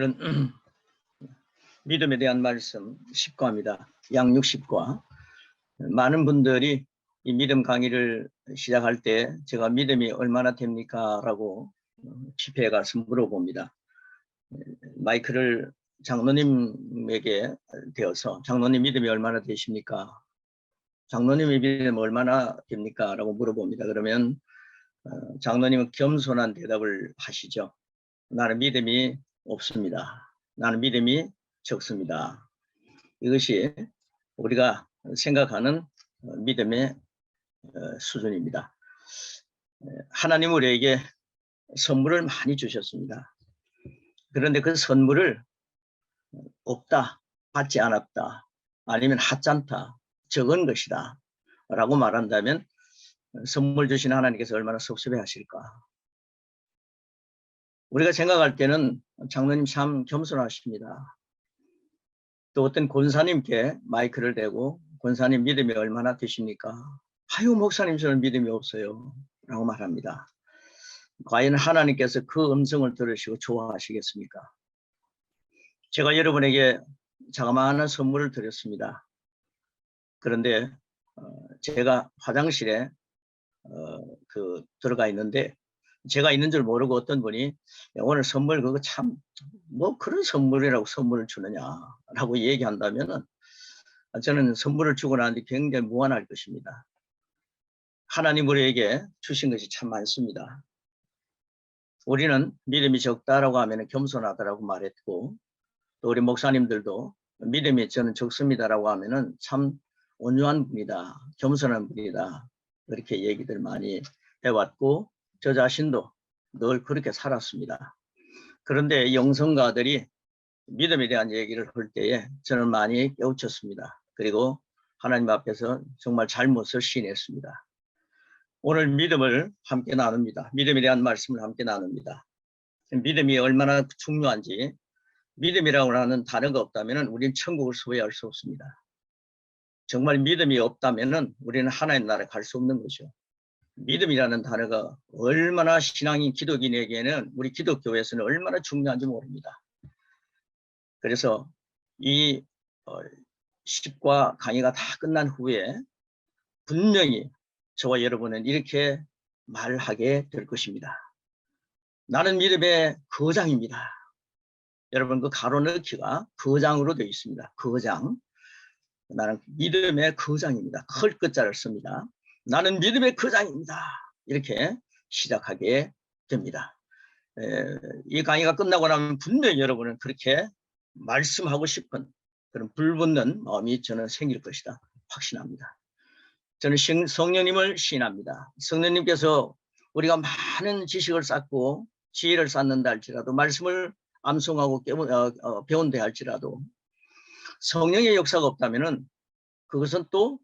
오늘은 믿음에 대한 말씀 10과입니다. 양 60과. 많은 분들이 이 믿음 강의를 시작할 때 제가 믿음이 얼마나 됩니까? 라고 집회에 가서 물어봅니다. 마이크를 장로님에게 대어서 장로님 믿음이 얼마나 되십니까? 장로님의 믿음 얼마나 됩니까? 라고 물어봅니다. 그러면 장로님은 겸손한 대답을 하시죠. 나는 믿음이 없습니다. 나는 믿음이 적습니다. 이것이 우리가 생각하는 믿음의 수준입니다. 하나님 우리에게 선물을 많이 주셨습니다. 그런데 그 선물을 없다, 받지 않았다, 아니면 하찮다, 적은 것이다 라고 말한다면 선물 주신 하나님께서 얼마나 섭섭해 하실까. 우리가 생각할 때는 장로님 참 겸손하십니다. 또 어떤 권사님께 마이크를 대고 권사님 믿음이 얼마나 되십니까? 아유 목사님 저는 믿음이 없어요 라고 말합니다. 과연 하나님께서 그 음성을 들으시고 좋아하시겠습니까? 제가 여러분에게 자그마한 선물을 드렸습니다. 그런데 제가 화장실에 들어가 있는데 제가 있는 줄 모르고 어떤 분이 오늘 선물 그거 참 뭐 그런 선물이라고 선물을 주느냐라고 얘기한다면은 저는 선물을 주고 나는데 굉장히 무안할 것입니다. 하나님 우리에게 주신 것이 참 많습니다. 우리는 믿음이 적다라고 하면 겸손하다라고 말했고 또 우리 목사님들도 믿음이 저는 적습니다라고 하면은 참 온유한 분이다, 겸손한 분이다 그렇게 얘기들 많이 해왔고 저 자신도 늘 그렇게 살았습니다. 그런데 영성가들이 믿음에 대한 얘기를 할 때에 저는 많이 깨우쳤습니다. 그리고 하나님 앞에서 정말 잘못을 시인했습니다. 오늘 믿음을 함께 나눕니다. 믿음에 대한 말씀을 함께 나눕니다. 믿음이 얼마나 중요한지 믿음이라고 하는 단어가 없다면 우리는 천국을 소유할 수 없습니다. 정말 믿음이 없다면 우리는 하나님 나라에 갈 수 없는 거죠. 믿음이라는 단어가 얼마나 신앙인 기독인에게는 우리 기독교에서는 얼마나 중요한지 모릅니다. 그래서 이 10과 강의가 다 끝난 후에 분명히 저와 여러분은 이렇게 말하게 될 것입니다. 나는 믿음의 거장입니다. 여러분 그 가로 넣기가 거장으로 되어 있습니다. 거장. 나는 믿음의 거장입니다. 클 끝자를 씁니다. 나는 믿음의 거장입니다. 이렇게 시작하게 됩니다. 이 강의가 끝나고 나면 분명히 여러분은 그렇게 말씀하고 싶은 그런 불붙는 마음이 저는 생길 것이다. 확신합니다. 저는 성령님을 시인합니다. 성령님께서 우리가 많은 지식을 쌓고 지혜를 쌓는다 할지라도 말씀을 암송하고 배운다 할지라도 성령의 역사가 없다면 그것은 또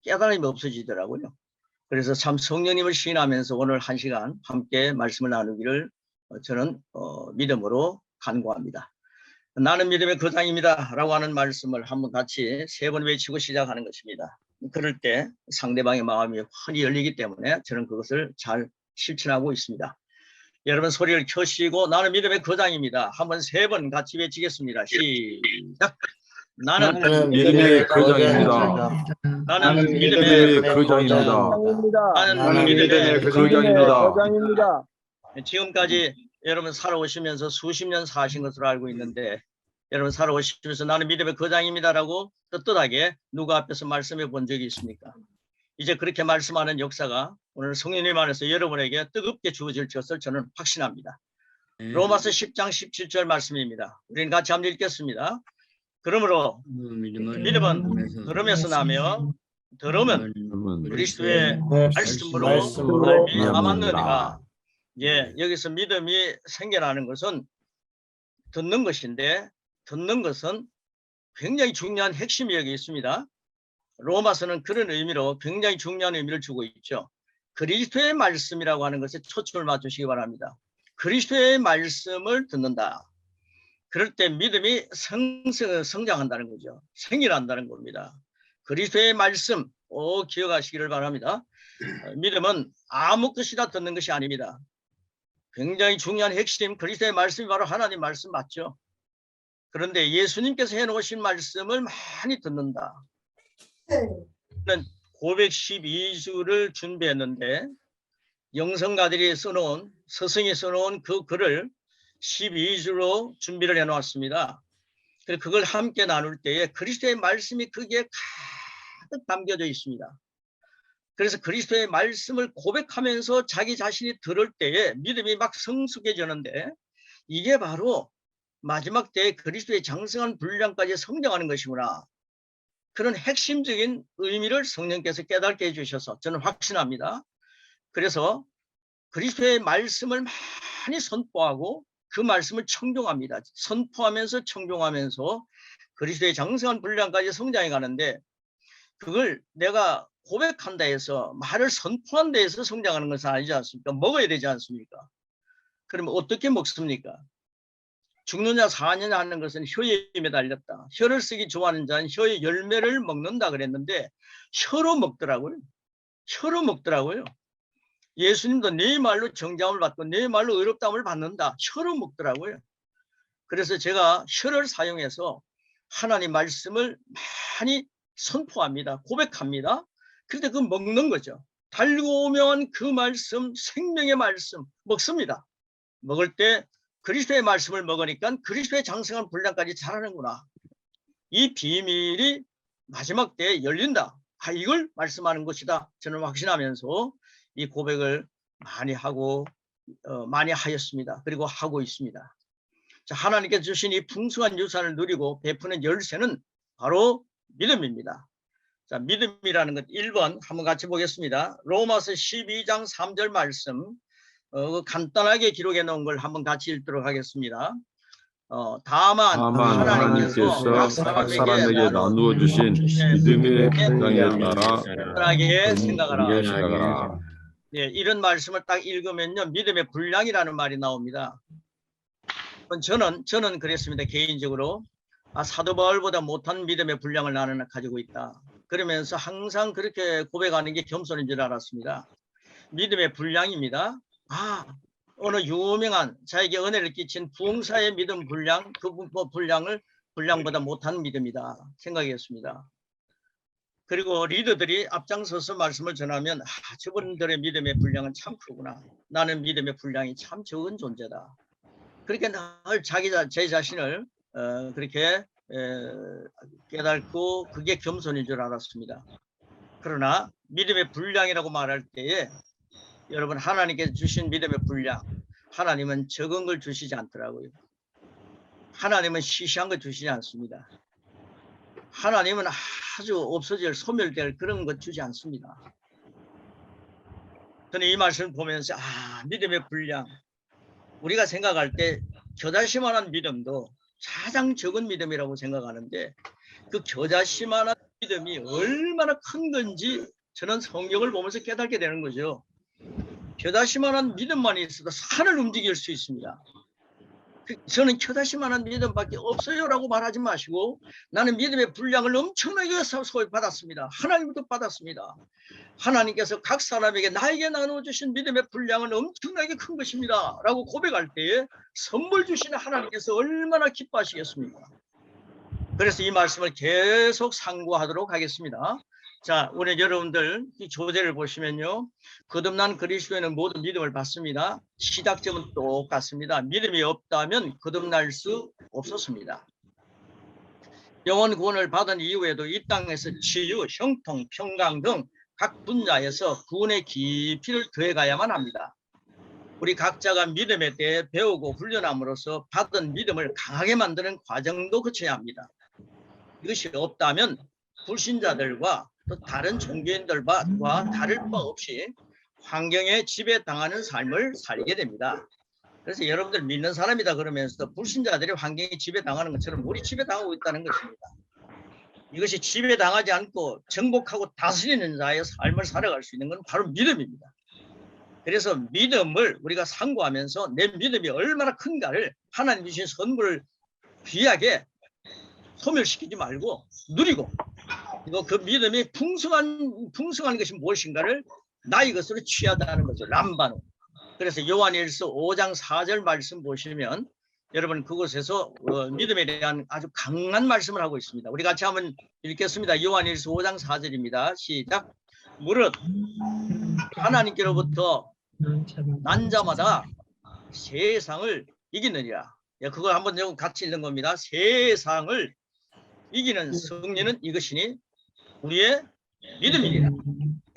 깨달음이 없어지더라고요. 그래서 참 성령님을 시인하면서 오늘 1시간 함께 말씀을 나누기를 저는 믿음으로 간구합니다. 나는 믿음의 거장입니다 라고 하는 말씀을 한번 같이 3번 외치고 시작하는 것입니다. 그럴 때 상대방의 마음이 환히 열리기 때문에 저는 그것을 잘 실천하고 있습니다. 여러분 소리를 켜시고 나는 믿음의 거장입니다. 한번 3번 같이 외치겠습니다. 시작. 나는 믿음의 거장입니다. 나는 믿음의 거장입니다. 나는 믿음의 거장입니다. 지금까지 여러분 살아오시면서 수십 년 사신 것으로 알고 있는데 여러분 살아오시면서 나는 믿음의 거장입니다라고 떳떳하게 누가 앞에서 말씀해 본 적이 있습니까? 이제 그렇게 말씀하는 역사가 오늘 성령님 안에서 여러분에게 뜨겁게 주어질 것을 저는 확신합니다. 로마서 10장 17절 말씀입니다. 우리는 같이 한번 읽겠습니다. 그러므로 믿음은 들음에서 나며 들음은 그리스도의 말씀으로 말미암았느니라. 예, 여기서 믿음이 생겨나는 것은 듣는 것인데 듣는 것은 굉장히 중요한 핵심이 여기 있습니다. 로마서는 그런 의미로 굉장히 중요한 의미를 주고 있죠. 그리스도의 말씀이라고 하는 것에 초점을 맞추시기 바랍니다. 그리스도의 말씀을 듣는다. 그럴 때 믿음이 성장한다는 거죠. 생일한다는 겁니다. 그리스도의 말씀 기억하시기를 바랍니다. 믿음은 아무 것이나 듣는 것이 아닙니다. 굉장히 중요한 핵심, 그리스도의 말씀이 바로 하나님 말씀 맞죠? 그런데 예수님께서 해놓으신 말씀을 많이 듣는다. 저는 고백 12주를 준비했는데 영성가들이 써놓은, 스승이 써놓은 그 글을 12주로 준비를 해놓았습니다. 그래서 그걸 함께 나눌 때에 그리스도의 말씀이 거기에 가득 담겨져 있습니다. 그래서 그리스도의 말씀을 고백하면서 자기 자신이 들을 때에 믿음이 막 성숙해지는데, 이게 바로 마지막 때에 그리스도의 장성한 분량까지 성장하는 것이구나. 그런 핵심적인 의미를 성령께서 깨닫게 해주셔서 저는 확신합니다. 그래서 그리스도의 말씀을 많이 선포하고 그 말씀을 청종합니다. 선포하면서 청종하면서 그리스도의 장성한 분량까지 성장해 가는데, 그걸 내가 고백한다 해서, 말을 선포한다 해서 성장하는 것은 아니지 않습니까? 먹어야 되지 않습니까? 그러면 어떻게 먹습니까? 죽느냐 사느냐 하는 것은 혀에 매달렸다. 혀를 쓰기 좋아하는 자는 혀의 열매를 먹는다 그랬는데 혀로 먹더라고요. 혀로 먹더라고요. 예수님도 네 말로 정잠을 받고 네 말로 의롭다함을 받는다. 혀로 먹더라고요. 그래서 제가 혀를 사용해서 하나님 말씀을 많이 선포합니다. 고백합니다. 그런데 그 먹는 거죠. 달고 오면 그 말씀, 생명의 말씀 먹습니다. 먹을 때 그리스도의 말씀을 먹으니까 그리스도의 장성한 분량까지 자라는구나. 이 비밀이 마지막 때에 열린다. 이걸 말씀하는 것이다. 저는 확신하면서 이 고백을 많이 하고 많이 하였습니다. 그리고 하고 있습니다. 자, 하나님께서 주신 이 풍성한 유산을 누리고 베푸는 열쇠는 바로 믿음입니다. 자, 믿음이라는 것 1번 한번 같이 보겠습니다. 로마서 12장 3절 말씀 간단하게 기록해 놓은 걸 한번 같이 읽도록 하겠습니다. 다만 하나님께서 각 사람에게 나누어 주신 믿음의 분량에 따라 편하게 생각하라. 네, 이런 말씀을 딱 읽으면요, 믿음의 분량이라는 말이 나옵니다. 저는 그랬습니다. 개인적으로 사도 바울보다 못한 믿음의 분량을 나는 가지고 있다. 그러면서 항상 그렇게 고백하는 게 겸손인 줄 알았습니다. 믿음의 분량입니다. 어느 유명한 자에게 은혜를 끼친 부흥사의 믿음 분량, 그 분량보다 못한 믿음이다 생각했습니다. 그리고 리더들이 앞장서서 말씀을 전하면 저분들의 믿음의 분량은 참 크구나. 나는 믿음의 분량이 참 적은 존재다. 그렇게 늘 제 자신을 그렇게 깨닫고 그게 겸손인 줄 알았습니다. 그러나 믿음의 분량이라고 말할 때에 여러분, 하나님께서 주신 믿음의 분량, 하나님은 적은 걸 주시지 않더라고요. 하나님은 시시한 걸 주시지 않습니다. 하나님은 아주 없어질, 소멸될 그런 것 주지 않습니다. 저는 이 말씀을 보면서 믿음의 분량, 우리가 생각할 때 겨자씨만한 믿음도 가장 적은 믿음이라고 생각하는데 그 겨자씨만한 믿음이 얼마나 큰 건지 저는 성경을 보면서 깨닫게 되는 거죠. 겨자씨만한 믿음만 있어도 산을 움직일 수 있습니다. 저는 겨자씨만한 믿음밖에 없어요라고 말하지 마시고, 나는 믿음의 분량을 엄청나게 받았습니다. 하나님부터 받았습니다. 하나님께서 각 사람에게 나에게 나눠주신 믿음의 분량은 엄청나게 큰 것입니다 라고 고백할 때에 선물 주시는 하나님께서 얼마나 기뻐하시겠습니까? 그래서 이 말씀을 계속 상고하도록 하겠습니다. 자, 오늘 여러분들 이 조제를 보시면요, 거듭난 그리스도인은 모두 믿음을 받습니다. 시작점은 똑같습니다. 믿음이 없다면 거듭날 수 없었습니다. 영원 구원을 받은 이후에도 이 땅에서 치유, 형통, 평강 등 각 분야에서 구원의 깊이를 더해가야만 합니다. 우리 각자가 믿음에 대해 배우고 훈련함으로써 받은 믿음을 강하게 만드는 과정도 거쳐야 합니다. 이것이 없다면 불신자들과 또 다른 종교인들과 다를 바 없이 환경에 지배당하는 삶을 살게 됩니다. 그래서 여러분들 믿는 사람이다 그러면서도 불신자들이 환경에 지배당하는 것처럼 우리 지배당하고 있다는 것입니다. 이것이 지배당하지 않고 정복하고 다스리는 자의 삶을 살아갈 수 있는 건 바로 믿음입니다. 그래서 믿음을 우리가 상고하면서 내 믿음이 얼마나 큰가를 하나님 주신 선물을 귀하게 소멸시키지 말고 누리고, 그리고 그 믿음이 풍성한 것이 무엇인가를 나의 것으로 취하다는 거죠. 람바노. 그래서 요한일서 5장 4절 말씀 보시면 여러분 그곳에서 믿음에 대한 아주 강한 말씀을 하고 있습니다. 우리 같이 한번 읽겠습니다. 요한일서 5장 4절입니다. 시작. 무릇 하나님께로부터 난 자마다 세상을 이기느니라. 예, 그걸 한번 같이 읽는 겁니다. 세상을 이기는 승리는 이것이니 우리의 믿음이니라.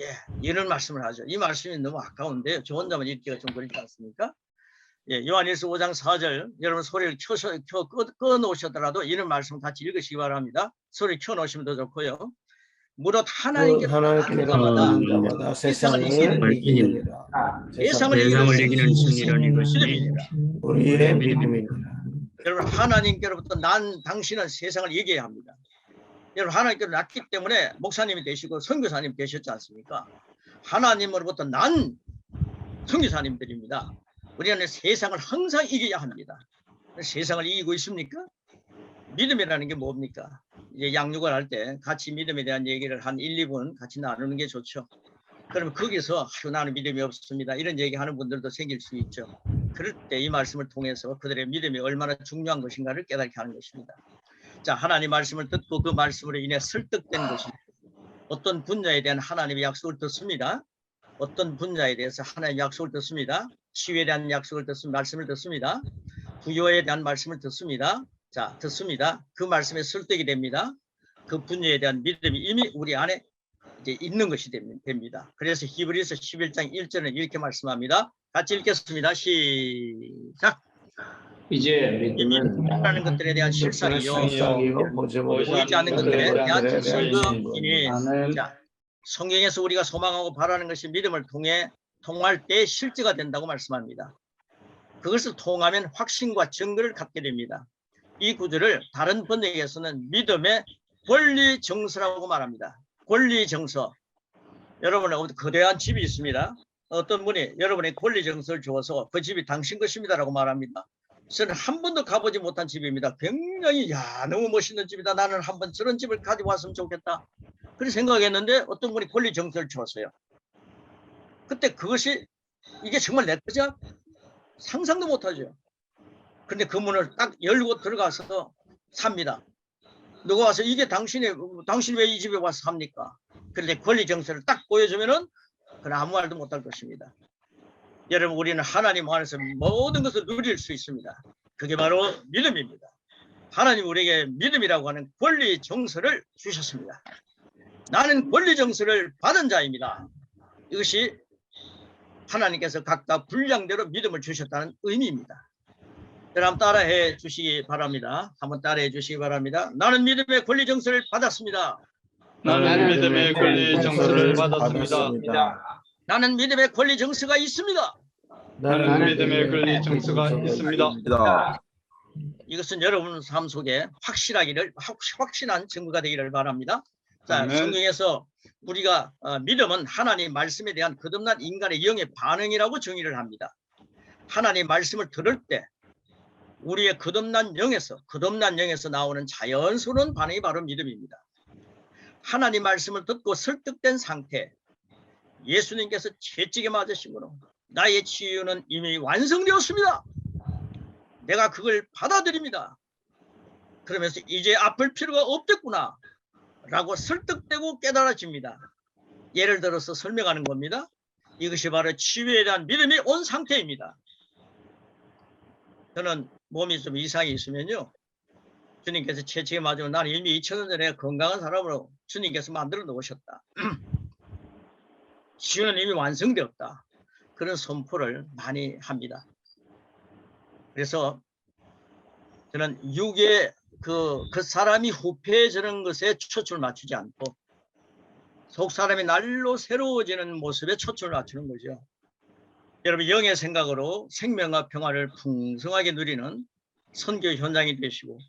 예, 이런 말씀을 하죠. 이 말씀이 너무 아까운데 저 혼자만 읽기가 좀 그렇지 않습니까? 예, 요한일서 5장 4절 여러분 소리를 꺼 놓으셨더라도 이런 말씀 같이 읽으시기 바랍니다. 소리 켜 놓으시면 더 좋고요. 무릇 하나님께로부터 세상을 이기느니라. 세상을 이기는 승리는 이것이니라. 우리의 믿음이니라. 여러분 하나님께로부터 난 당신은 세상을 이겨야 합니다. 여러분 하나님께로 났기 때문에 목사님이 되시고 선교사님 되셨지 않습니까? 하나님으로부터 난 선교사님들입니다. 우리는 세상을 항상 이겨야 합니다. 세상을 이기고 있습니까? 믿음이라는 게 뭡니까? 이제 양육을 할 때 같이 믿음에 대한 얘기를 한 1, 2분 같이 나누는 게 좋죠. 그러면 거기서 나는 믿음이 없습니다. 이런 얘기하는 분들도 생길 수 있죠. 그럴 때 이 말씀을 통해서 그들의 믿음이 얼마나 중요한 것인가를 깨닫게 하는 것입니다. 자, 하나님 말씀을 듣고 그 말씀으로 인해 설득된 것입니다. 어떤 분야에 대한 하나님의 약속을 듣습니다. 어떤 분야에 대해서 하나님의 약속을 듣습니다. 치유에 대한 약속을 듣습니다. 말씀을 듣습니다. 부여에 대한 말씀을 듣습니다. 자, 듣습니다. 그 말씀에 설득이 됩니다. 그 분야에 대한 믿음이 이미 우리 안에 이제 있는 것이 됩니다. 그래서 히브리서 11장 1절은 이렇게 말씀합니다. 같이 읽겠습니다. 시작. 이제 믿음은 하는 것들에 대한 실상이요 보이지 않는 것들에 대한 증거이니. 자, 성경에서 우리가 소망하고 바라는 것이 믿음을 통할 때 실제가 된다고 말씀합니다. 그것을 통하면 확신과 증거를 갖게 됩니다. 이 구절을 다른 번역에서는 믿음의 권리 정서라고 말합니다. 권리 정서. 여러분의 거대한 집이 있습니다. 어떤 분이 여러분의 권리 정서를 주어서 그 집이 당신 것입니다라고 말합니다. 저는 한 번도 가보지 못한 집입니다. 굉장히 너무 멋있는 집이다. 나는 한번 저런 집을 가지고 왔으면 좋겠다. 그렇게 생각했는데 어떤 분이 권리 정서를 주었어요. 그때 그것이 이게 정말 내 거죠? 상상도 못하죠. 근데 그 문을 딱 열고 들어가서 삽니다. 누가 와서 이게 당신 왜 이 집에 와서 삽니까? 그런데 권리 정서를 딱 보여주면은 그건 아무 말도 못할 것입니다. 여러분 우리는 하나님 안에서 모든 것을 누릴 수 있습니다. 그게 바로 믿음입니다. 하나님 우리에게 믿음이라고 하는 권리 정서를 주셨습니다. 나는 권리 정서를 받은 자입니다. 이것이 하나님께서 각각 분량대로 믿음을 주셨다는 의미입니다. 여러분 따라해 주시기 바랍니다. 한번 따라해 주시기 바랍니다. 나는 믿음의 권리 정서를 받았습니다. 나는 믿음의 권리 정서를 받았습니다. 나는 믿음의 권리 정서가 있습니다. 나는 믿음의 권리 정서가 있습니다. 이것은 여러분 삶 속에 확신한 증거가 되기를 바랍니다. 자, 아멘. 성경에서 우리가 믿음은 하나님 말씀에 대한 거듭난 인간의 영의 반응이라고 정의를 합니다. 하나님 말씀을 들을 때 우리의 거듭난 영에서 나오는 자연스러운 반응이 바로 믿음입니다. 하나님 말씀을 듣고 설득된 상태, 예수님께서 채찍에 맞으심으로 나의 치유는 이미 완성되었습니다. 내가 그걸 받아들입니다. 그러면서 이제 아플 필요가 없겠구나 라고 설득되고 깨달아집니다. 예를 들어서 설명하는 겁니다. 이것이 바로 치유에 대한 믿음이 온 상태입니다. 저는 몸이 좀 이상이 있으면요, 주님께서 채찍에 맞으면 나는 이미 2000년 전에 건강한 사람으로 주님께서 만들어 놓으셨다. 치유는 이미 완성되었다. 그런 선포를 많이 합니다. 그래서 저는 육의 그 사람이 후패해지는 것에 초점을 맞추지 않고 속 사람이 날로 새로워지는 모습에 초점을 맞추는 거죠. 여러분 영의 생각으로 생명과 평화를 풍성하게 누리는 선교 현장이 되시고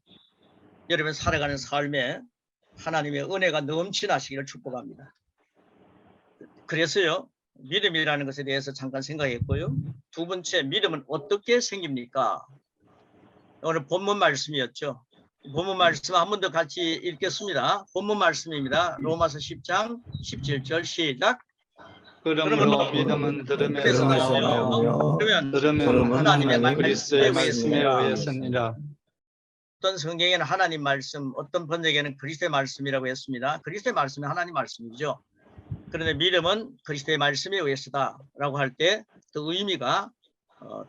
여러분 살아가는 삶에 하나님의 은혜가 넘치나시기를 축복합니다. 그래서요, 믿음이라는 것에 대해서 잠깐 생각했고요. 두 번째, 믿음은 어떻게 생깁니까? 오늘 본문 말씀이었죠. 본문 말씀 한 번 더 같이 읽겠습니다. 본문 말씀입니다. 로마서 10장 17절 시작. 그러므로 믿음은 들음에서 나오며 그러면 들음은 하나님의 하나님 그리스도의 말씀에 말씀이라. 의해서니라. 어떤 성경에는 하나님 말씀, 어떤 번역에는 그리스도의 말씀이라고 했습니다. 그리스도의 말씀은 하나님 말씀이죠. 그런데 믿음은 그리스도의 말씀에 의해서다라고 할 때 그 의미가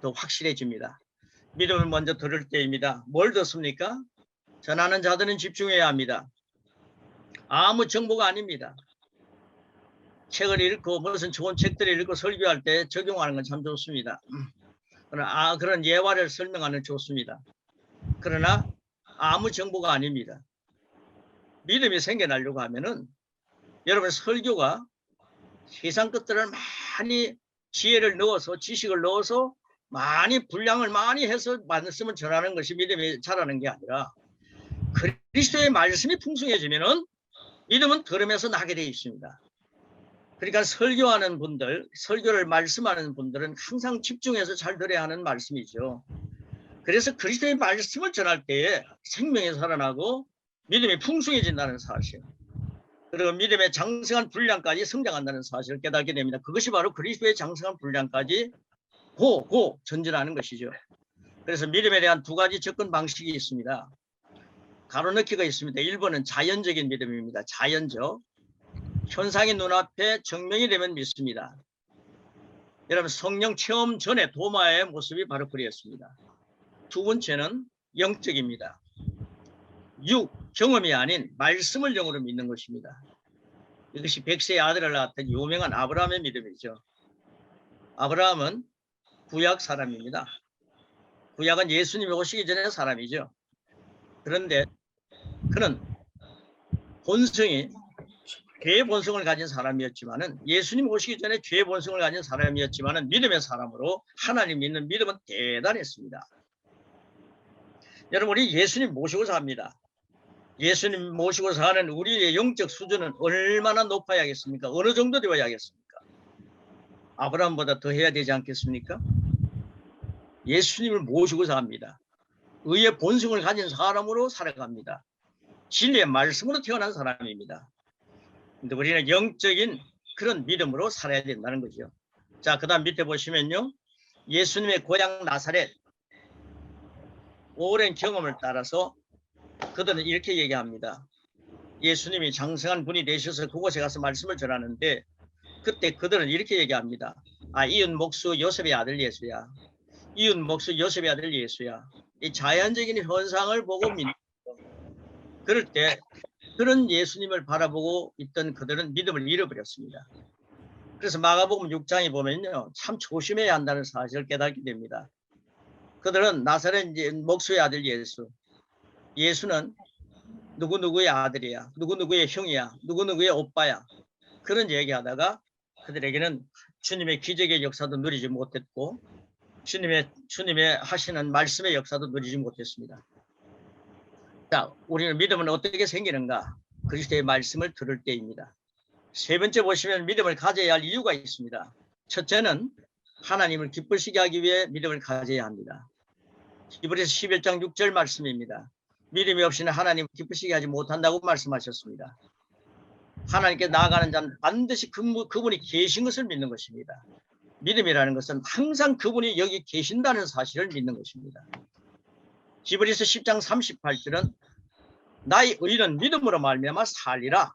더 확실해집니다. 믿음을 먼저 들을 때입니다. 뭘 듣습니까? 전하는 자들은 집중해야 합니다. 아무 정보가 아닙니다. 책을 읽고 무슨 좋은 책들을 읽고 설교할 때 적용하는 건 참 좋습니다. 그런 예화를 설명하는 좋습니다. 그러나 아무 정보가 아닙니다. 믿음이 생겨나려고 하면은 여러분 설교가 세상 것들을 많이 지혜를 넣어서 지식을 넣어서 많이 분량을 많이 해서 말씀을 전하는 것이 믿음이 자라는 게 아니라 그리스도의 말씀이 풍성해지면은 믿음은 들으면서 나게 되어 있습니다. 그러니까 설교하는 분들, 설교를 말씀하는 분들은 항상 집중해서 잘 들어야 하는 말씀이죠. 그래서 그리스도의 말씀을 전할 때에 생명이 살아나고 믿음이 풍성해진다는 사실, 그리고 믿음의 장성한 분량까지 성장한다는 사실을 깨닫게 됩니다. 그것이 바로 그리스도의 장성한 분량까지 고 전진하는 것이죠. 그래서 믿음에 대한 두 가지 접근 방식이 있습니다. 가로넣기가 있습니다. 1번은 자연적인 믿음입니다. 자연적. 현상이 눈앞에 증명이 되면 믿습니다. 여러분 성령 체험 전에 도마의 모습이 바로 그랬습니다. 두 번째는 영적입니다. 경험이 아닌 말씀을 영으로 믿는 것입니다. 이것이 백세의 아들을 낳았던 유명한 아브라함의 믿음이죠. 아브라함은 구약 사람입니다. 구약은 예수님이 오시기 전에 사람이죠. 그런데 그는 본성이 죄의 본성을 가진 사람이었지만은 예수님 오시기 전에 죄의 본성을 가진 사람이었지만은 믿음의 사람으로 하나님 믿는 믿음은 대단했습니다. 여러분 우리 예수님 모시고 삽니다. 예수님 모시고 사는 우리의 영적 수준은 얼마나 높아야겠습니까? 어느 정도 되어야겠습니까? 아브라함보다 더 해야 되지 않겠습니까? 예수님을 모시고 삽니다. 의의 본성을 가진 사람으로 살아갑니다. 진리의 말씀으로 태어난 사람입니다. 근데 우리는 영적인 그런 믿음으로 살아야 된다는 거죠. 자, 그 다음 밑에 보시면요. 예수님의 고향 나사렛, 오랜 경험을 따라서 그들은 이렇게 얘기합니다. 예수님이 장성한 분이 되셔서 그곳에 가서 말씀을 전하는데 그때 그들은 이렇게 얘기합니다. 이웃 목수 요셉의 아들 예수야. 이웃 목수 요셉의 아들 예수야. 이 자연적인 현상을 보고 믿는 거죠. 그럴 때 그런 예수님을 바라보고 있던 그들은 믿음을 잃어버렸습니다. 그래서 마가복음 6장에 보면요. 참 조심해야 한다는 사실을 깨닫게 됩니다. 그들은 나사렛 목수의 아들 예수. 예수는 누구누구의 아들이야. 누구누구의 형이야. 누구누구의 오빠야. 그런 얘기하다가 그들에게는 주님의 기적의 역사도 누리지 못했고 주님의 하시는 말씀의 역사도 누리지 못했습니다. 자, 우리는 믿음은 어떻게 생기는가? 그리스도의 말씀을 들을 때입니다. 세 번째 보시면 믿음을 가져야 할 이유가 있습니다. 첫째는 하나님을 기쁘시게 하기 위해 믿음을 가져야 합니다. 히브리서 11장 6절 말씀입니다. 믿음이 없이는 하나님을 기쁘시게 하지 못한다고 말씀하셨습니다. 하나님께 나아가는 자는 반드시 그분이 계신 것을 믿는 것입니다. 믿음이라는 것은 항상 그분이 여기 계신다는 사실을 믿는 것입니다. 히브리서 10장 38절은 나의 의는 믿음으로 말미암아 살리라.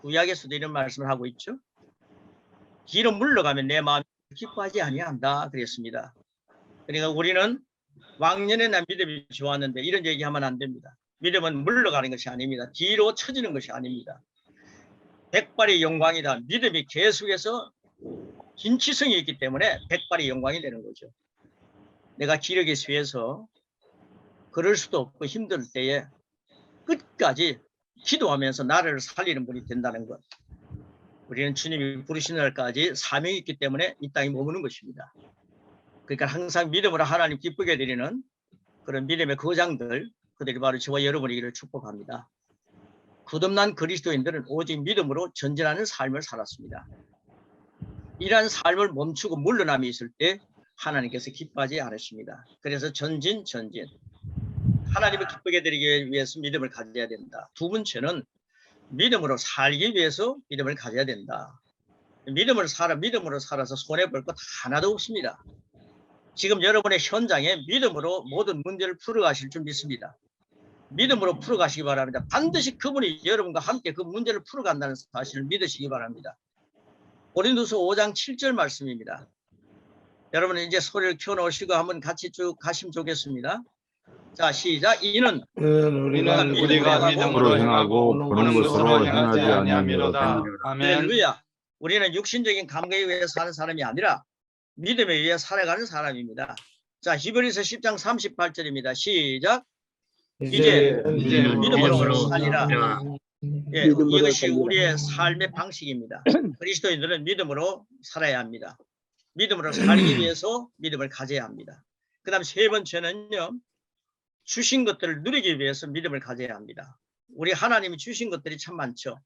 구약에서도 이런 말씀을 하고 있죠. 뒤로 물러가면 내 마음이 기뻐하지 아니한다 그랬습니다. 그러니까 우리는 왕년에나 믿음이 좋았는데 이런 얘기하면 안 됩니다. 믿음은 물러가는 것이 아닙니다. 뒤로 처지는 것이 아닙니다. 백발의 영광이다. 믿음이 계속해서 긴치성이 있기 때문에 백발의 영광이 되는 거죠. 내가 기력에 쇠해서 그럴 수도 없고 힘들 때에 끝까지 기도하면서 나를 살리는 분이 된다는 것. 우리는 주님이 부르시는 날까지 사명이 있기 때문에 이 땅에 머무는 것입니다. 그러니까 항상 믿음으로 하나님 기쁘게 드리는 그런 믿음의 거장들, 그들이 바로 저와 여러분이기를 축복합니다. 거듭난 그리스도인들은 오직 믿음으로 전진하는 삶을 살았습니다. 이러한 삶을 멈추고 물러남이 있을 때 하나님께서 기뻐하지 않으십니다. 그래서 전진. 하나님을 기쁘게 드리기 위해서 믿음을 가져야 된다. 두 번째는 믿음으로 살기 위해서 믿음을 가져야 된다. 믿음으로 살아서 손해볼 것 하나도 없습니다. 지금 여러분의 현장에 믿음으로 모든 문제를 풀어가실 줄 믿습니다. 믿음으로 풀어가시기 바랍니다. 반드시 그분이 여러분과 함께 그 문제를 풀어간다는 사실을 믿으시기 바랍니다. 고린도서 5장 7절 말씀입니다. 여러분 이제 소리를 켜놓으시고 한번 같이 쭉 가시면 좋겠습니다. 자, 시작. 이는 우리가 믿음으로 행하고 보는 것으로 행하지 아니함이로다. 아멘. 할렐루야. 우리는 육신적인 감각에 의해 사는 사람이 아니라 믿음에 의해 살아가는 사람입니다. 자, 히브리서 10장 38절입니다. 시작. 이제 믿음으로 살리라. 예, 이것이 우리의 삶의 방식입니다. 그리스도인들은 믿음으로 살아야 합니다. 믿음으로 살기 위해서 믿음을 가져야 합니다. 그 다음 세 번째는요, 주신 것들을 누리기 위해서 믿음을 가져야 합니다. 우리 하나님이 주신 것들이 참 많죠.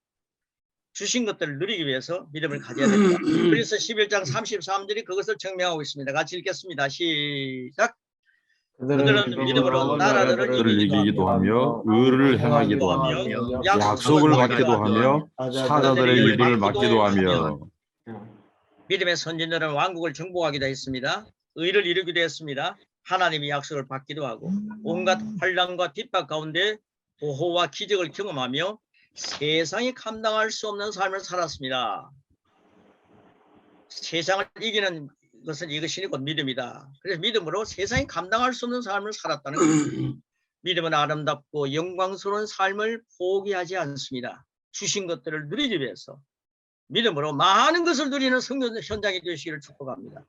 주신 것들을 누리기 위해서 믿음을 가져야 됩니다. 그래서 11장 33절이 그것을 증명하고 있습니다. 같이 읽겠습니다. 시작. 그들은 믿음으로 나라들을 이기기도 하며 의를 행하기도 하며 약속을 받기도 하며 사자들의 입을 막기도 하며. 믿음의 선진들은 왕국을 정복하기도 했습니다. 의를 이루기도 했습니다. 하나님이 약속을 받기도 하고 온갖 환난과 핍박 가운데 보호와 기적을 경험하며 세상이 감당할 수 없는 삶을 살았습니다. 세상을 이기는 것은 이것이 곧 믿음이다. 그래서 믿음으로 세상이 감당할 수 없는 삶을 살았다는 것입니다. 믿음은 아름답고 영광스러운 삶을 포기하지 않습니다. 주신 것들을 누리기 위해서 믿음으로 많은 것을 누리는 성전 현장이 되시기를 축복합니다.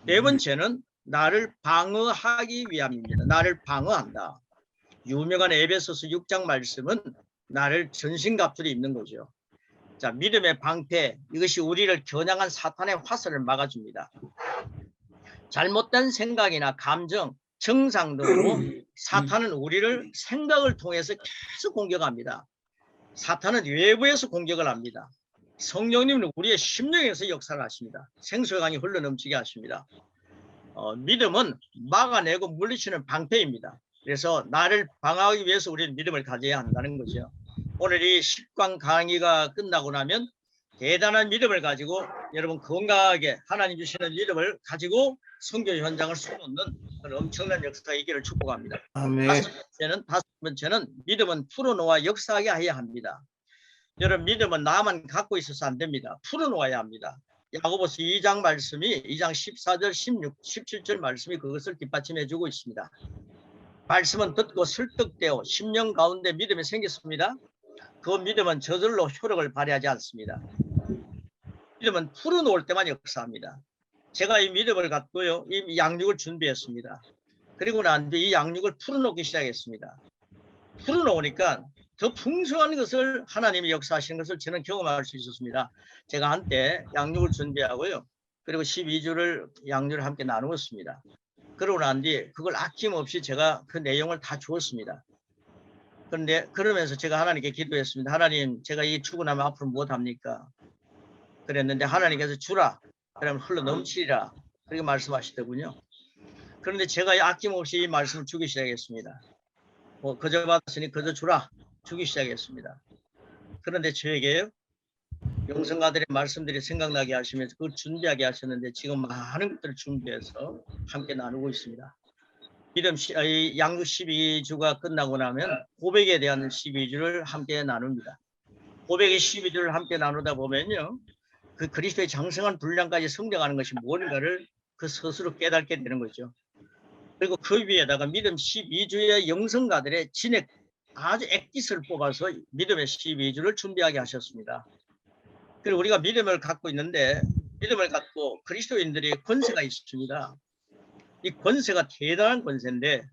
네 번째는 나를 방어하기 위함입니다. 나를 방어한다. 유명한 에베소서 6장 말씀은 나를 전신갑주를 입는 거죠. 자, 믿음의 방패, 이것이 우리를 겨냥한 사탄의 화살을 막아줍니다. 잘못된 생각이나 감정, 정상 등으로 사탄은 우리를 생각을 통해서 계속 공격합니다. 사탄은 외부에서 공격을 합니다. 성령님은 우리의 심령에서 역사를 하십니다. 생수의 강이 흘러넘치게 하십니다. 믿음은 막아내고 물리치는 방패입니다. 그래서 나를 방어하기 위해서 우리는 믿음을 가져야 한다는 거죠. 오늘 이 10강 강의가 끝나고 나면 대단한 믿음을 가지고 여러분 건강하게 하나님 주시는 믿음을 가지고 선교 현장을 수놓는 그런 엄청난 역사가 있기를 축복합니다. 아멘. 다섯 번째는 믿음은 풀어놓아 역사하게 해야 합니다. 여러분 믿음은 나만 갖고 있어서 안 됩니다. 풀어놓아야 합니다. 야고보서 2장 말씀이 2장 14절 16, 17절 말씀이 그것을 뒷받침해 주고 있습니다. 말씀은 듣고 설득되어 심령 가운데 믿음이 생겼습니다. 그 믿음은 저절로 효력을 발휘하지 않습니다. 믿음은 풀어놓을 때만 역사합니다. 제가 이 믿음을 갖고요, 이 양육을 준비했습니다. 그리고 난 뒤 이 양육을 풀어놓기 시작했습니다. 풀어놓으니까 더 풍성한 것을 하나님이 역사하시는 것을 저는 경험할 수 있었습니다. 제가 한때 양육을 준비하고요, 그리고 12주를 양육을 함께 나누었습니다. 그러고 난 뒤 그걸 아낌없이 제가 그 내용을 다 주었습니다. 그런데 그러면서 제가 하나님께 기도했습니다. 하나님, 제가 이 죽어나면 앞으로 무엇합니까? 그랬는데 하나님께서 주라, 그러면 흘러 넘치리라, 그렇게 말씀하시더군요. 그런데 제가 아낌없이 이 말씀을 주기 시작했습니다. 거저 받았으니 거저 주라, 주기 시작했습니다. 그런데 저에게 영성가들의 말씀들이 생각나게 하시면서 그걸 준비하게 하셨는데 지금 많은 것들을 준비해서 함께 나누고 있습니다. 믿음 양육 12주가 끝나고 나면 고백에 대한 12주를 함께 나눕니다. 고백의 12주를 함께 나누다 보면요, 그 그리스도의 장성한 분량까지 성장하는 것이 뭔가를 그 스스로 깨닫게 되는 거죠. 그리고 그 위에다가 믿음 12주의 영성가들의 진액 아주 액기스를 뽑아서 믿음의 12주를 준비하게 하셨습니다. 그리고 우리가 믿음을 갖고 있는데 믿음을 갖고 그리스도인들이 권세가 있습니다. 이 권세가 대단한 권세인데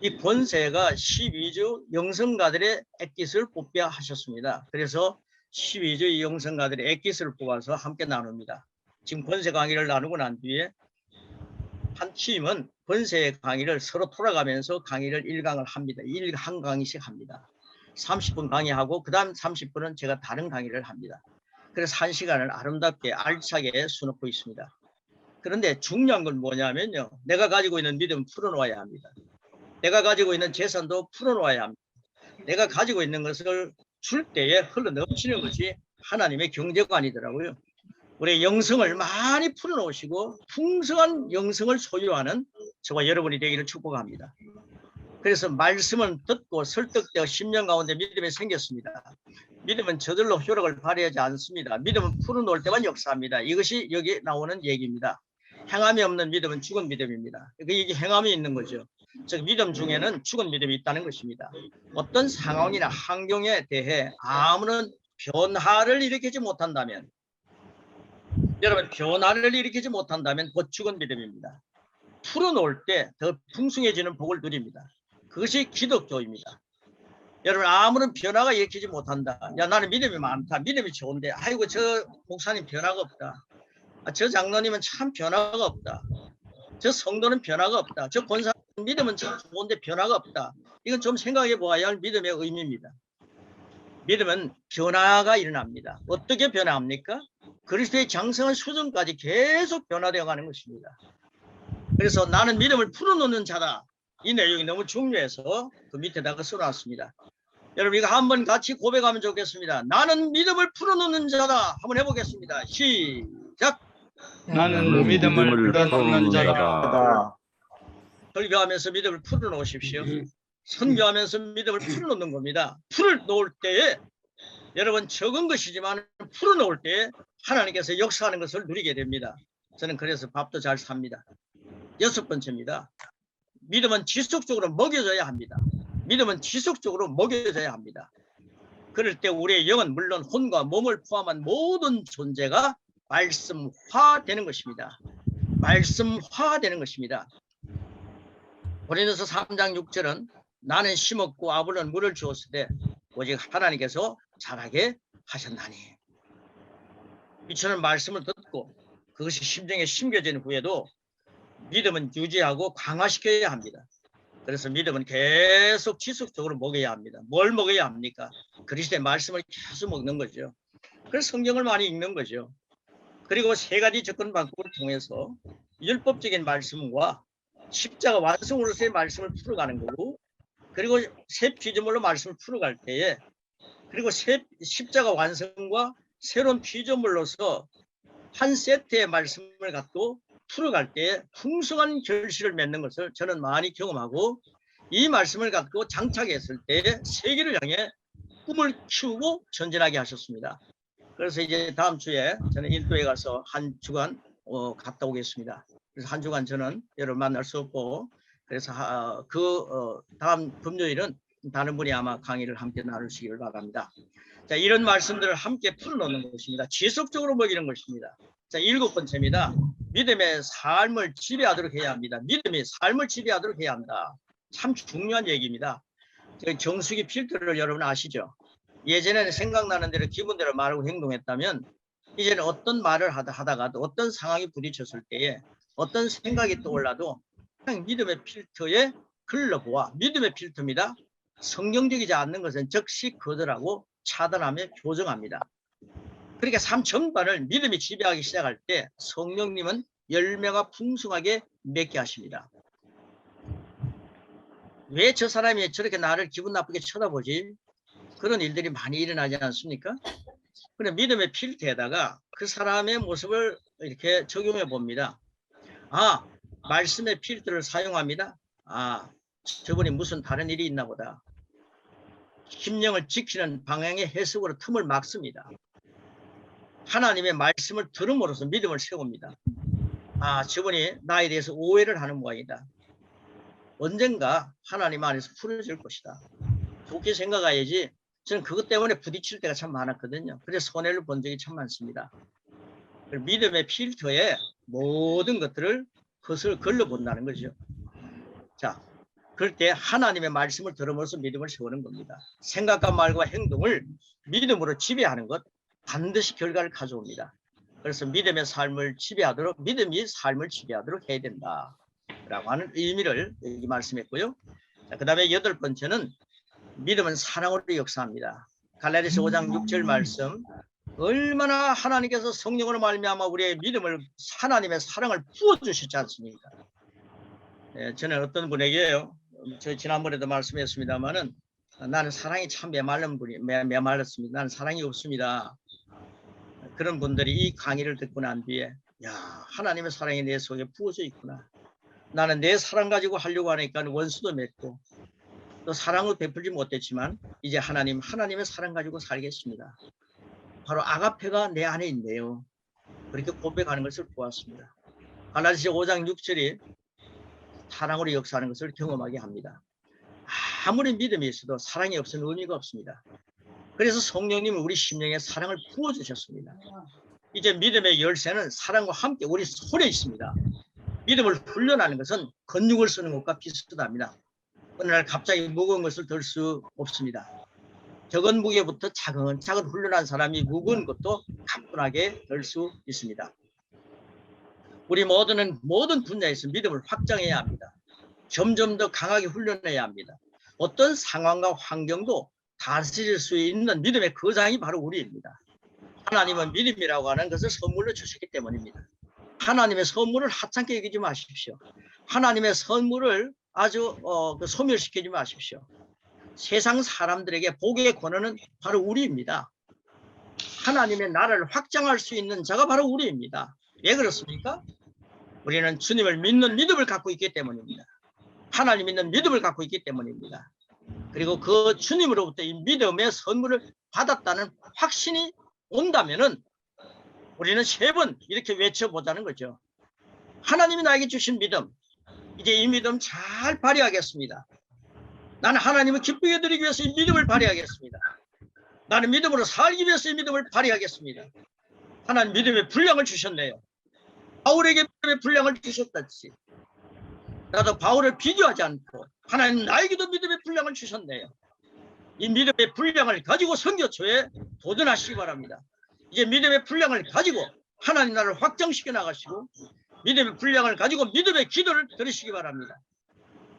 이 권세가 12주 영성가들의 액기스를 뽑게 하셨습니다. 그래서 12주 영성가들의 액기스를 뽑아서 함께 나눕니다. 지금 권세 강의를 나누고 난 뒤에 한 팀은 권세 강의를 서로 돌아가면서 강의를 1강을 합니다. 한 강의씩 합니다. 30분 강의하고 그 다음 30분은 제가 다른 강의를 합니다. 그래서 1시간을 아름답게 알차게 수놓고 있습니다. 그런데 중요한 건 뭐냐면요, 내가 가지고 있는 믿음 풀어놓아야 합니다. 내가 가지고 있는 재산도 풀어놓아야 합니다. 내가 가지고 있는 것을 줄 때에 흘러넘치는 것이 하나님의 경제관이더라고요. 우리 영성을 많이 풀어놓으시고 풍성한 영성을 소유하는 저와 여러분이 되기를 축복합니다. 그래서 말씀은 듣고 설득되어 심령 가운데 믿음이 생겼습니다. 믿음은 저절로 효력을 발휘하지 않습니다. 믿음은 풀어놓을 때만 역사합니다. 이것이 여기 나오는 얘기입니다. 행함이 없는 믿음은 죽은 믿음입니다. 이게 행함이 있는 거죠. 즉 믿음 중에는 죽은 믿음이 있다는 것입니다. 어떤 상황이나 환경에 대해 아무런 변화를 일으키지 못한다면, 여러분 변화를 일으키지 못한다면 곧 죽은 믿음입니다. 풀어놓을 때 더 풍성해지는 복을 누립니다. 그것이 기독교입니다. 여러분 아무런 변화가 일으키지 못한다. 야 나는 믿음이 많다. 믿음이 좋은데 아이고 저 목사님 변화가 없다. 저 장로님은 참 변화가 없다. 저 성도는 변화가 없다. 저 권사 믿음은 참 좋은데 변화가 없다. 이건 좀 생각해 보아야 할 믿음의 의미입니다. 믿음은 변화가 일어납니다. 어떻게 변화합니까? 그리스도의 장성한 수준까지 계속 변화되어 가는 것입니다. 그래서 나는 믿음을 풀어놓는 자다. 이 내용이 너무 중요해서 그 밑에다가 써놨습니다. 여러분 이거 한번 같이 고백하면 좋겠습니다. 나는 믿음을 풀어놓는 자다. 한번 해보겠습니다. 시작. 나는 믿음을 풀어놓는 자다. 설교하면서 믿음을 풀어놓으십시오. 선교하면서 믿음을 풀어놓는 겁니다. 풀어놓을 때에 여러분 적은 것이지만 풀어놓을 때에 하나님께서 역사하는 것을 누리게 됩니다. 저는 그래서 밥도 잘 삽니다. 6번째입니다. 믿음은 지속적으로 먹여져야 합니다. 믿음은 지속적으로 먹여져야 합니다. 그럴 때 우리의 영은 물론 혼과 몸을 포함한 모든 존재가 말씀화되는 것입니다. 말씀화되는 것입니다. 고린도서 3장 6절은 나는 심었고 아브라함은 물을 주었을 때 오직 하나님께서 자라게 하셨나니. 이처럼 말씀을 듣고 그것이 심정에 심겨진 후에도 믿음은 유지하고 강화시켜야 합니다. 그래서 믿음은 계속 지속적으로 먹여야 합니다. 뭘 먹어야 합니까? 그리스도의 말씀을 계속 먹는 거죠. 그래서 성경을 많이 읽는 거죠. 그리고 3가지 접근 방법을 통해서 율법적인 말씀과 십자가 완성으로서의 말씀을 풀어가는 거고, 그리고 새 피조물로 말씀을 풀어갈 때에, 그리고 십자가 완성과 새로운 피조물로서 한 세트의 말씀을 갖고 풀어갈 때에 풍성한 결실을 맺는 것을 저는 많이 경험하고, 이 말씀을 갖고 장착했을 때에 세계를 향해 꿈을 키우고 전진하게 하셨습니다. 그래서 이제 다음 주에 저는 인도에 가서 한 주간 갔다 오겠습니다. 그래서 한 주간 저는 여러분 만날 수 없고, 그래서 다음 금요일은 다른 분이 아마 강의를 함께 나누시기를 바랍니다. 자, 이런 말씀들을 함께 풀어놓는 것입니다. 지속적으로 먹이는 것입니다. 자, 7번째입니다. 믿음의 삶을 지배하도록 해야 합니다. 믿음이 삶을 지배하도록 해야 한다. 참 중요한 얘기입니다. 정수기 필터를 여러분 아시죠? 예전에는 생각나는 대로 기분대로 말하고 행동했다면, 이제는 어떤 말을 하다가도 어떤 상황이 부딪혔을 때에 어떤 생각이 떠올라도 그냥 믿음의 필터에 걸러보아. 믿음의 필터입니다. 성경적이지 않는 것은 즉시 거절하고 차단하며 교정합니다. 그러니까 삶 전반을 믿음이 지배하기 시작할 때 성령님은 열매가 풍성하게 맺게 하십니다. 왜 저 사람이 저렇게 나를 기분 나쁘게 쳐다보지? 그런 일들이 많이 일어나지 않습니까? 그래, 믿음의 필터에다가 그 사람의 모습을 이렇게 적용해 봅니다. 아, 말씀의 필터를 사용합니다. 아, 저분이 무슨 다른 일이 있나 보다. 심령을 지키는 방향의 해석으로 틈을 막습니다. 하나님의 말씀을 들음으로써 믿음을 세웁니다. 아, 저분이 나에 대해서 오해를 하는 모양이다. 언젠가 하나님 안에서 풀어질 것이다. 좋게 생각해야지. 저는 그것 때문에 부딪힐 때가 참 많았거든요. 그래서 손해를 본 적이 참 많습니다. 믿음의 필터에 모든 것들을 그것을 걸러본다는 거죠. 자, 그럴 때 하나님의 말씀을 들음으로써 믿음을 세우는 겁니다. 생각과 말과 행동을 믿음으로 지배하는 것, 반드시 결과를 가져옵니다. 그래서 믿음의 삶을 지배하도록, 믿음이 삶을 지배하도록 해야 된다 라고 하는 의미를 여기 말씀했고요. 그 다음에 8번째는 믿음은 사랑으로 역사합니다. 갈라디아서 5장 6절 말씀, 얼마나 하나님께서 성령으로 말미암아 우리의 믿음을, 하나님의 사랑을 부어주셨지 않습니까? 네, 저는 어떤 분에게요, 저 지난번에도 말씀했습니다마는 나는 사랑이 참 메말랐습니다. 나는 사랑이 없습니다. 그런 분들이 이 강의를 듣고 난 뒤에 야, 하나님의 사랑이 내 속에 부어져 있구나. 나는 내 사랑 가지고 하려고 하니까 원수도 맺고 또 사랑을 베풀지 못했지만 이제 하나님의 사랑 가지고 살겠습니다. 바로 아가페가 내 안에 있네요. 그렇게 고백하는 것을 보았습니다. 갈라디아 5장 6절이 사랑으로 역사하는 것을 경험하게 합니다. 아무리 믿음이 있어도 사랑이 없으면 의미가 없습니다. 그래서 성령님은 우리 심령에 사랑을 부어주셨습니다. 이제 믿음의 열쇠는 사랑과 함께 우리 손에 있습니다. 믿음을 훈련하는 것은 근육을 쓰는 것과 비슷합니다. 어느 날 갑자기 무거운 것을 들 수 없습니다. 적은 무게부터 차근차근 훈련한 사람이 무거운 것도 가뿐하게 들 수 있습니다. 우리 모두는 모든 분야에서 믿음을 확장해야 합니다. 점점 더 강하게 훈련해야 합니다. 어떤 상황과 환경도 다스릴 수 있는 믿음의 거장이 바로 우리입니다. 하나님은 믿음이라고 하는 것을 선물로 주셨기 때문입니다. 하나님의 선물을 하찮게 여기지 마십시오. 하나님의 선물을 아주 소멸시키지 마십시오. 세상 사람들에게 복의 권한은 바로 우리입니다. 하나님의 나라를 확장할 수 있는 자가 바로 우리입니다. 왜 그렇습니까? 우리는 주님을 믿는 믿음을 갖고 있기 때문입니다. 하나님 믿는 믿음을 갖고 있기 때문입니다. 그리고 그 주님으로부터 이 믿음의 선물을 받았다는 확신이 온다면은 우리는 3번 이렇게 외쳐보자는 거죠. 하나님이 나에게 주신 믿음, 이제 이 믿음 잘 발휘하겠습니다. 나는 하나님을 기쁘게 해드리기 위해서 이 믿음을 발휘하겠습니다. 나는 믿음으로 살기 위해서 이 믿음을 발휘하겠습니다. 하나님 믿음의 분량을 주셨네요. 바울에게 믿음의 분량을 주셨다지. 나도 바울을 비교하지 않고 하나님 나에게도 믿음의 분량을 주셨네요. 이 믿음의 분량을 가지고 선교처에 도전하시기 바랍니다. 이제 믿음의 분량을 가지고 하나님 나라를 확장시켜 나가시고 믿음의 분량을 가지고 믿음의 기도를 드리시기 바랍니다.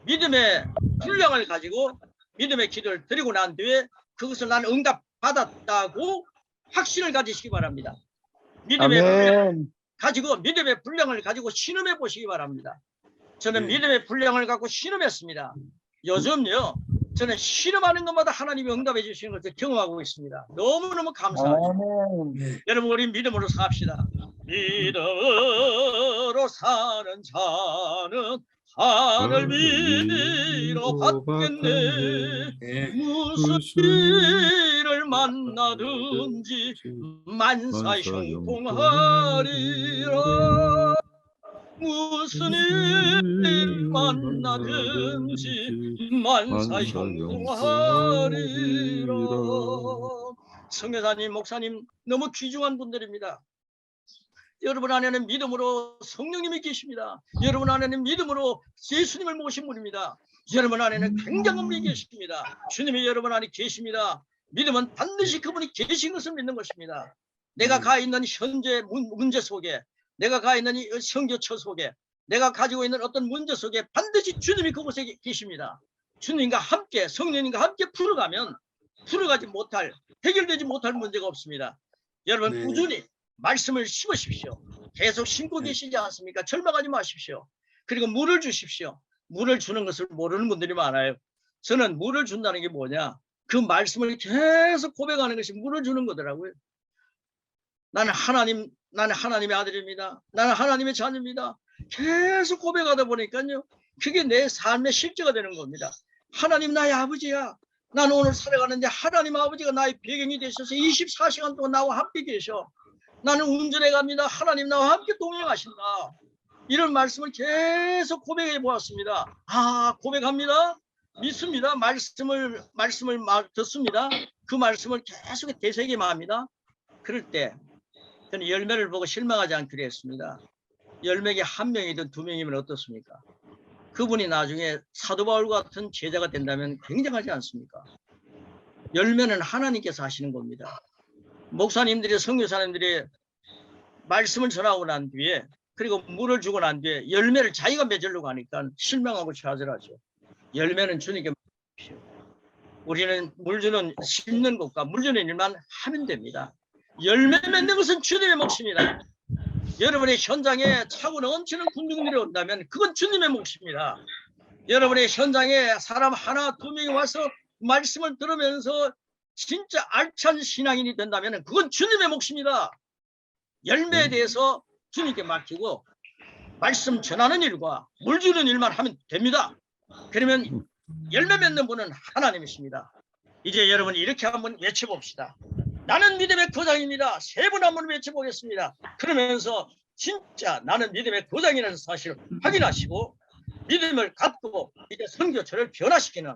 믿음의 분량을 가지고 믿음의 기도를 드리고 난 뒤에 그것을 나는 응답받았다고 확신을 가지시기 바랍니다. 믿음의 분량을 가지고 믿음의 분량을 가지고 신음해 보시기 바랍니다. 저는 믿음의 분량을 갖고 신음했습니다. 요즘요 저는 신음하는 것마다 하나님이 응답해 주시는 것을 경험하고 있습니다. 너무너무 감사하죠. 여러분 우리 믿음으로 삽시다. 믿음으로 사는 자는 하늘 위로 받겠네. 무슨 일을 만나든지 만사형통하리라. 무슨 일 만나든지 만사형통하리라. 성교사님, 목사님 너무 귀중한 분들입니다. 여러분 안에는 믿음으로 성령님이 계십니다. 여러분 안에는 믿음으로 예수님을 모신 분입니다. 여러분 안에는 굉장한 분이 계십니다. 주님이 여러분 안에 계십니다. 믿음은 반드시 그분이 계신 것을 믿는 것입니다. 내가 가 있는 현재 문제 속에, 내가 가 있는 이 선교처 속에, 내가 가지고 있는 어떤 문제 속에 반드시 주님이 그곳에 계십니다. 주님과 함께, 성령님과 함께 풀어가지 못할, 해결되지 못할 문제가 없습니다. 여러분 꾸준히 말씀을 심으십시오. 계속 심고 계시지 않습니까? 절망하지 마십시오. 그리고 물을 주십시오. 물을 주는 것을 모르는 분들이 많아요. 저는 물을 준다는 게 뭐냐? 그 말씀을 계속 고백하는 것이 물을 주는 거더라고요. 나는 하나님의 아들입니다. 나는 하나님의 자녀입니다. 계속 고백하다 보니까요. 그게 내 삶의 실제가 되는 겁니다. 하나님 나의 아버지야. 나는 오늘 살아가는데 하나님 아버지가 나의 배경이 되셔서 24시간 동안 나와 함께 계셔. 나는 운전해 갑니다. 하나님 나와 함께 동행하신다. 이런 말씀을 계속 고백해 보았습니다. 고백합니다. 믿습니다. 말씀을 듣습니다. 그 말씀을 계속 되새김합니다. 그럴 때 저는 열매를 보고 실망하지 않기로 했습니다. 열매가 1명이든 2명이면 어떻습니까? 그분이 나중에 사도 바울 같은 제자가 된다면 굉장하지 않습니까? 열매는 하나님께서 하시는 겁니다. 목사님들이, 선교사님들이 말씀을 전하고 난 뒤에, 그리고 물을 주고 난 뒤에 열매를 자기가 맺으려고 하니까 실망하고 좌절하죠. 열매는 주님께 맡기십시오. 우리는 물 주는, 심는 것과 물 주는 일만 하면 됩니다. 열매 맺는 것은 주님의 몫입니다. 여러분의 현장에 차고 넘치는 군중들이 온다면 그건 주님의 몫입니다. 여러분의 현장에 사람 하나, 2명이 와서 말씀을 들으면서 진짜 알찬 신앙인이 된다면 그건 주님의 몫입니다. 열매에 대해서 주님께 맡기고 말씀 전하는 일과 물 주는 일만 하면 됩니다. 그러면 열매 맺는 분은 하나님이십니다. 이제 여러분 이렇게 한번 외쳐봅시다. 나는 믿음의 거장입니다. 세 번 한번 외쳐보겠습니다. 그러면서 진짜 나는 믿음의 거장이라는 사실을 확인하시고 믿음을 갖고 이제 선교처를 변화시키는,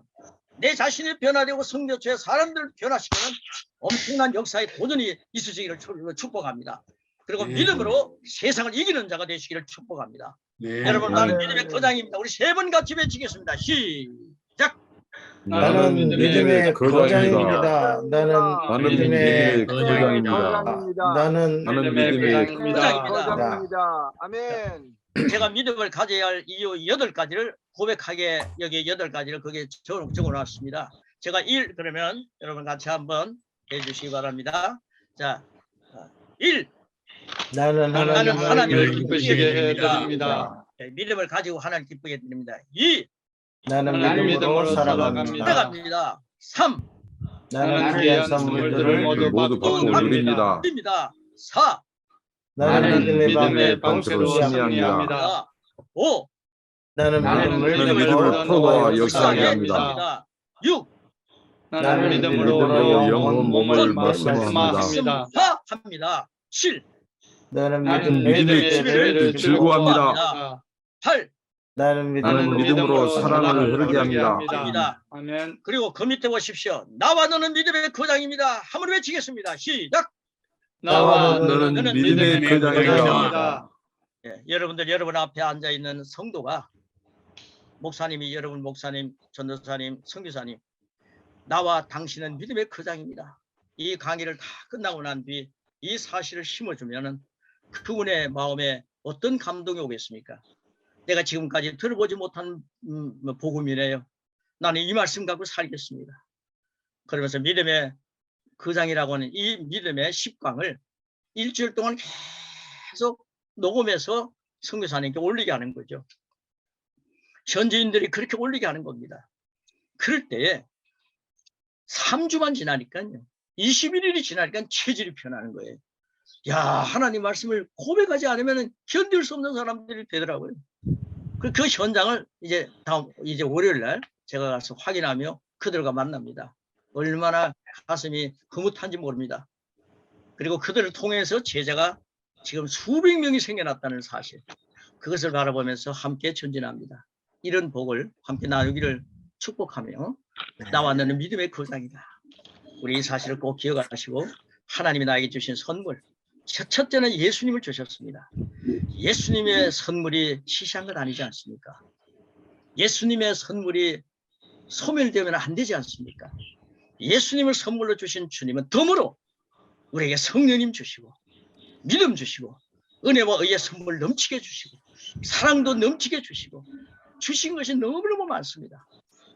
내 자신이 변화되고 선교처의 사람들을 변화시키는 엄청난 역사의 도전이 있으시기를 축복합니다. 그리고 믿음으로 세상을 이기는 자가 되시기를 축복합니다. 여러분, 나는 믿음의 거장입니다. 우리 세 번 같이 외치겠습니다. 시작. 나는 믿음의 거장입니다. 나는 믿음의 거장입니다. 나는 믿음의 거장입니다. 아멘. 제가 믿음을 가져야 할 이유 8가지를 고백하게, 여기 8가지를 거기에 적어놨습니다. 제가 1 그러면 여러분 같이 한번 해주시기 바랍니다. 자, 1. 나는 하나님을 기쁘시게 해드립니다. 믿음을 가지고 하나님 기쁘게 해드립니다. 2. 나는 믿음으로 살아갑니다. 살아갑니다. 3. 나는 귀한 선물들을 모두 받고 누립니다. 4. 나는 믿음의 방패로 승리합니다. 5. 나는 믿음을 믿음으로 풀어와 역사하게 합니다. 6. 나는 믿음으로 믿음으로 영혼 몸을 말씀합니다. 합니다. 7. 나는 믿음의 믿음의 즐거워합니다. 8. 나는 믿음으로 사랑을 흐르게 합니다. 아멘. 그리고 그 밑에 보십시오. 나와 너는 믿음의 거장입니다. 한번 외치겠습니다. 시작. 나와 너는 믿음의 거장이다. 여러분들, 여러분 앞에 앉아 있는 성도가, 목사님이, 여러분 목사님, 전도사님, 선교사님, 나와 당신은 믿음의 거장입니다. 이 강의를 다 끝나고 난 뒤 이 사실을 심어주면은 그분의 마음에 어떤 감동이 오겠습니까? 내가 지금까지 들어보지 못한 복음이네요. 나는 이 말씀 갖고 살겠습니다. 그러면서 믿음의 거장이라고 하는 이 믿음의 10강을 일주일 동안 계속 녹음해서 선교사님께 올리게 하는 거죠. 현지인들이 그렇게 올리게 하는 겁니다. 그럴 때에 3주만 지나니까요, 21일이 지나니까 체질이 변하는 거예요. 야, 하나님 말씀을 고백하지 않으면 견딜 수 없는 사람들이 되더라고요. 그 현장을 이제 월요일 날 제가 가서 확인하며 그들과 만납니다. 얼마나 가슴이 흐뭇한지 모릅니다. 그리고 그들을 통해서 제자가 지금 수백 명이 생겨났다는 사실, 그것을 바라보면서 함께 전진합니다. 이런 복을 함께 나누기를 축복하며, 나와 너는 믿음의 거장이다. 우리 이 사실을 꼭 기억하시고, 하나님이 나에게 주신 선물, 첫째는 예수님을 주셨습니다. 예수님의 선물이 시시한 것 아니지 않습니까? 예수님의 선물이 소멸되면 안 되지 않습니까? 예수님을 선물로 주신 주님은 덤으로 우리에게 성령님 주시고, 믿음 주시고, 은혜와 의의 선물 넘치게 주시고, 사랑도 넘치게 주시고, 주신 것이 너무너무 많습니다.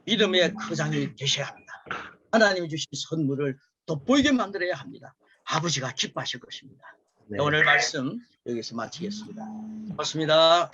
믿음의 거장이 되셔야 합니다. 하나님이 주신 선물을 돋보이게 만들어야 합니다. 아버지가 기뻐하실 것입니다. 오늘 말씀 여기서 마치겠습니다. 고맙습니다.